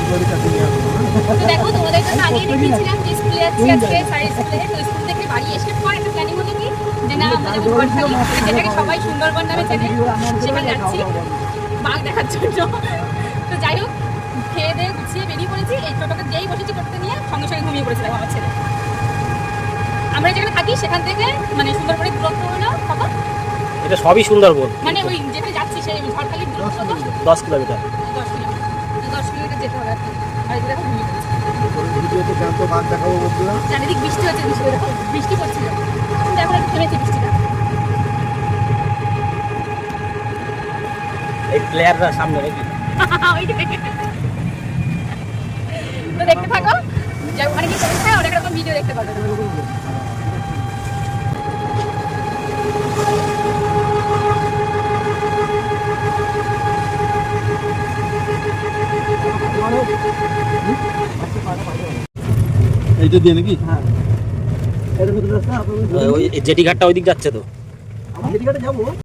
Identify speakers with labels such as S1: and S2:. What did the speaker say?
S1: তো দেখো তোমাদের তো আগেই দেখিয়েছিলাম যে স্কুলে যাচ্ছি আজকে সারি স্কুলে, তো স্কুল থেকে বাড়ি এসে পর একটা প্ল্যানিং হলো কি যে না আমরা যখন ঘর থাকি যেটাকে সবাই সুন্দরবন নামে চেনে সেখানে যাচ্ছি বাঘ দেখার জন্য। তো যাই হোক খেয়ে দিয়ে গুছিয়ে বেরিয়ে পড়েছি, এই টোটোকে যেই বসেছি টোটোতে নিয়ে সঙ্গে সঙ্গে ঘুমিয়ে পড়েছিলাম আমার ছেলে। আমরা যেখানে থাকি সেখান থেকে মানে সুন্দরবনের দূরত্ব হলো কত,
S2: এটা সবই সুন্দরবন,
S1: মানে ওই যেখানে যাচ্ছি সেই ঝড়খালির দূরত্ব কত
S2: 10 কিলোমিটার।
S1: 10 কিলোমিটার যেতে হবে এখন। আর এই দেখো ঘুমিয়ে পড়েছি। চারিদিক বৃষ্টি হচ্ছে, বৃষ্টি পড়ছিল, কিন্তু এখন একটু থেমেছে বৃষ্টিটা।
S2: এই প্লেয়াররা সামনে নাকি
S1: তো দেখতে থাকো, যে ওখানে কি চলছে অনেক রকম ভিডিও দেখতে পাবে।
S3: এইটা দিয়ে নাকি?
S2: ওই জেটি ঘাটটা ওই দিক যাচ্ছে তো।
S3: আমার জেটি ঘাটে যাবো।